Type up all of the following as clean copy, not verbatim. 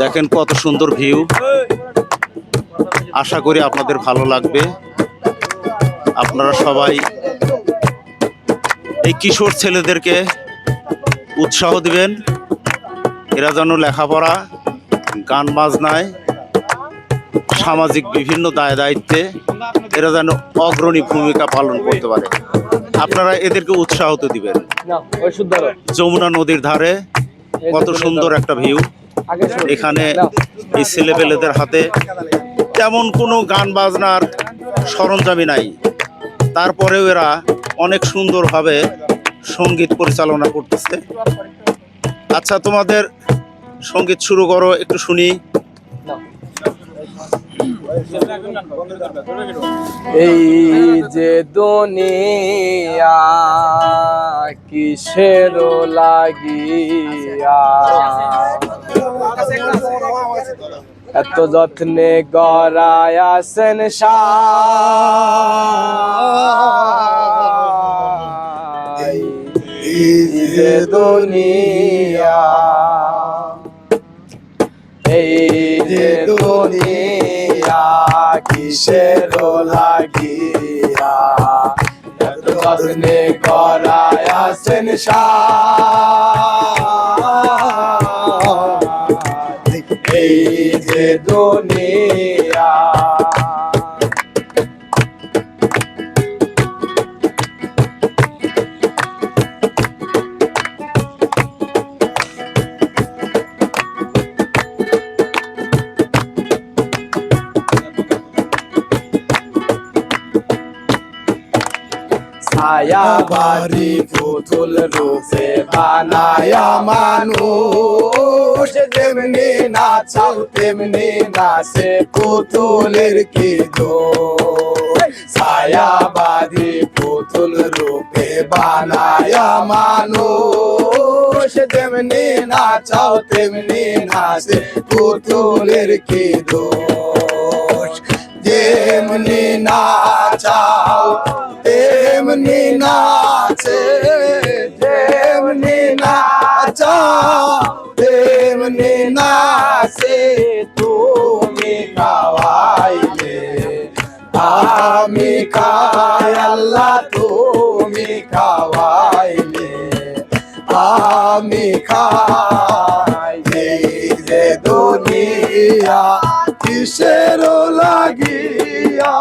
দেখেন কত সুন্দর ভিউ। আশা করি আপনাদের ভালো লাগবে। আপনারা সবাই এই কিশোর ছেলেদেরকে উৎসাহ দিবেন, এরা যেন লেখাপড়া, গান বাজনায়, সামাজিক বিভিন্ন দায় দায়িত্বে এরা যেন অগ্রণী ভূমিকা পালন করতে পারে। আপনারা এদেরকে উৎসাহ দিবেন। যমুনা নদীর ধারে কত সুন্দর একটা ভিউ। এখানে এই ছেলেপেলেদের হাতে তেমন কোনো গান বাজনার সরঞ্জামই নাই, তারপরেও এরা অনেক সুন্দরভাবে সঙ্গীত পরিচালনা করতেছে। আচ্ছা, তোমাদের সঙ্গীত শুরু করো, একটু শুনি। এই যে দুনিয়া কিসের লাগিয়া এত যত্নে গড়ায় আছেন সাই। এই যে দুনিয়া, এই যে দুনিয়া কিসের লাগিয়া এত যত্নে গড়ায় আছেন সাই। এই যে দুনিয়া, ছায়া বাড়ি পুতুল রূপে বানায়া মানুষ, যেমনি নাচাও তেমনি নাচে পুতুলের কি দোষ। ছায়া বাড়ি পুতুল রূপে বানায়া মানুষ, যেমনি নাচাও তেমনি নাচে পুতুলের কি দোষ। যেমনি নাচাও তেমনি নাচে, যেমনি নাচাও তেমনি নাচে। তুমি খাওয়াইলে আমি খাই আল্লাহ, তুমি খাওয়াইলে আমি খাই। এই যে দুনিয়া কিসের লাগিয়া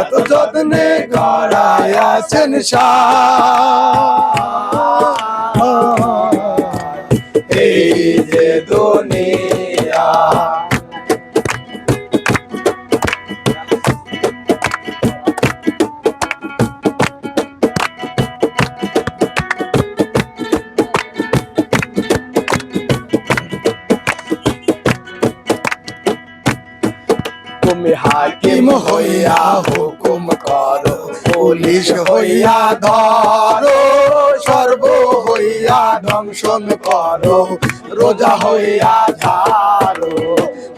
এত যত্নে গড়ায় আছেন সাই। এই যে দুনিয়া, তুমি হাকিম হইয়া হুকুম করো, পুলিশ হইয়া ধরো, সর্ব হইয়া দংশন করো, রোজা হইয়া ঝাড়ো।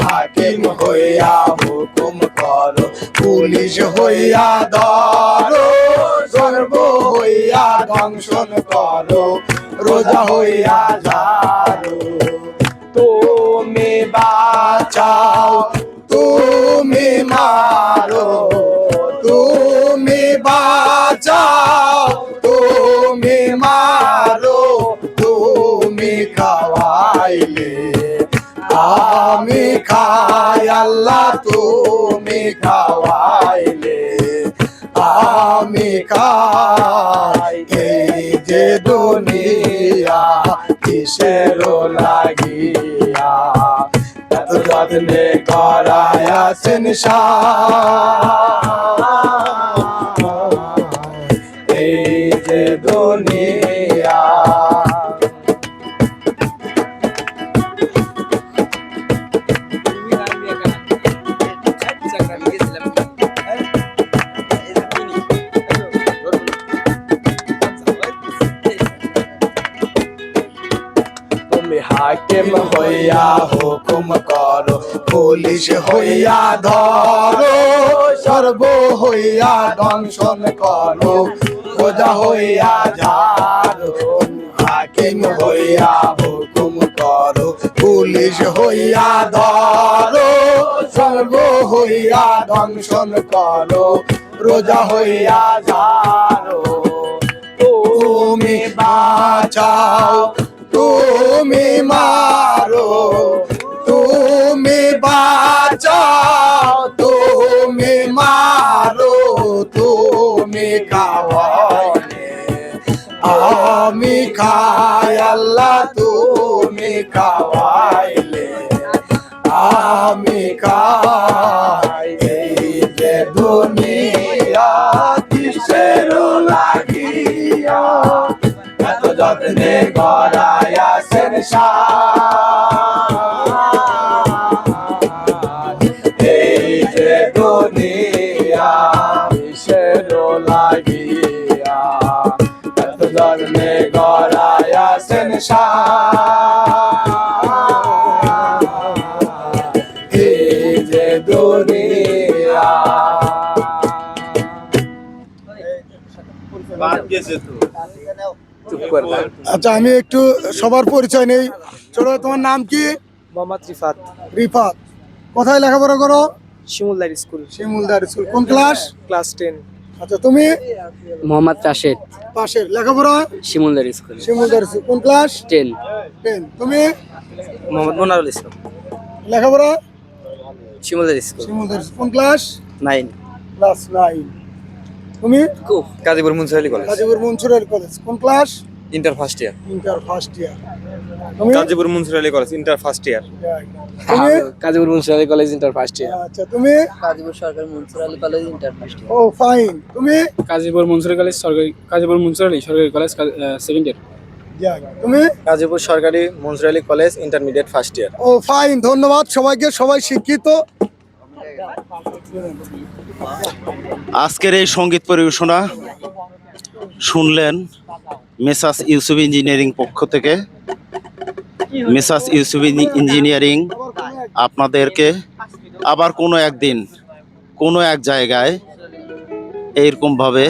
হাকিম হইয়া হুকুম করো, পুলিশ হইয়া ধরো, সর্ব হইয়া দংশন করো, রোজা হইয়া ঝাড়ো। তুমি বাঁচাও তুমি মারো, তুমি বাঁচাও তুমি মারো, তুমি খাওয়াইলে আমি খাই আল্লাহ, তুমি খাওয়াইলে আমি খাই। এই যে দুনিয়া কিসের লাগিয়া এত যত্নে গড়ায় আছেন সাই। এই যে দুনিয়া, তুমি হাকিম হইয়া হুকুম করো, পুলিশ হইয়া ধরো, সর্ব হইয়া দংশন করো, রোজা হইয়া ঝাড়ো। হাকিম হইয়া হুকুম করো, পুলিশ হইয়া ধরো, সর্ব হইয়া দংশন করো, রোজা হইয়া যারো। তুমি বাঁচাও, তুমি মারো, তুমি বাঁচাও, তুমি মারো, তুমি খাওয়াইলে আমি খাই আল্লাহ, তুমি খাওয়াইলে আমি খাই। এই যে দুনিয়া কিসের লাগিয়া এত যত্নে গড়াইয়াছেন সাজ। এই যে দুনিয়া কিসের লাগিয়া এত যত্নে গড়াইয়াছেন সাজ। এই যে দুনিয়া। আচ্ছা, আমি একটু সবার পরিচয় নেই। ছোট, তোমার নাম কি? মোহাম্মদ রিফাত, রিফাত। কোথায় লেখাপড়া করো? Shimuldar school, Shimuldar school. কোন ক্লাস? ক্লাস 10। আচ্ছা, তুমি? মোহাম্মদ রাশেদ, পাশের লেখাপড়া? Shimuldar school, Shimuldar school. কোন ক্লাস? 10। 10। তুমি? মোহাম্মদ মোনারুল ইসলাম, লেখাপড়া? শিমুলদার স্কুল, শিমুলদার। কোন ক্লাস? 9। ক্লাস 9। তুমি? গাজীপুর মুন্সিপালি কলেজ, গাজীপুর মনসুরের কলেজ। কোন class? Inter first year. Inter first year. তুমি? Gazipur municipal college, inter first year. তুমি? Gazipur municipal college, inter first year. আচ্ছা, তুমি? গাজীপুর সরকারি মুন্সিপালি কলেজ, ইন্টার ফার্স্ট ইয়ার। ও ফাইন। তুমি? গাজীপুর মুন্সিপালি কলেজ সরকারি, গাজীপুর মুন্সিপালি সরকারি কলেজ, সেকেন্ড ইয়ার। যাক। তুমি? গাজীপুর সরকারি মুন্সিপালি কলেজ, ইন্টারমিডিয়েট ফার্স্ট ইয়ার। ও ফাইন, ধন্যবাদ সবাইকে, সবাই শিক্ষিত। আজকের এই সঙ্গীত পরিবেশনা শুনলেন মেসাস ইউসুফ ইঞ্জিনিয়ারিং পক্ষ থেকে। মেসাস ইউসুফ ইঞ্জিনিয়ারিং আপনাদেরকে আবার কোনো একদিন কোনো এক জায়গায় এইরকমভাবে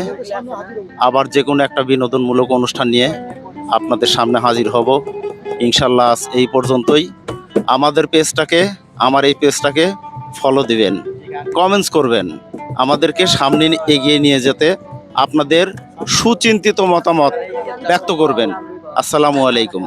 আবার যে কোনো একটা বিনোদনমূলক অনুষ্ঠান নিয়ে আপনাদের সামনে হাজির হব ইনশাল্লাহ। আজ এই পর্যন্তই। আমাদের পেজটাকে, আমার এই পেজটাকে ফলো দিবেন, কমেন্টস করবেন, আমাদেরকে সামনে এগিয়ে নিয়ে যেতে আপনাদের সুচিন্তিত মতামত ব্যক্ত করবেন। আসসালামু আলাইকুম।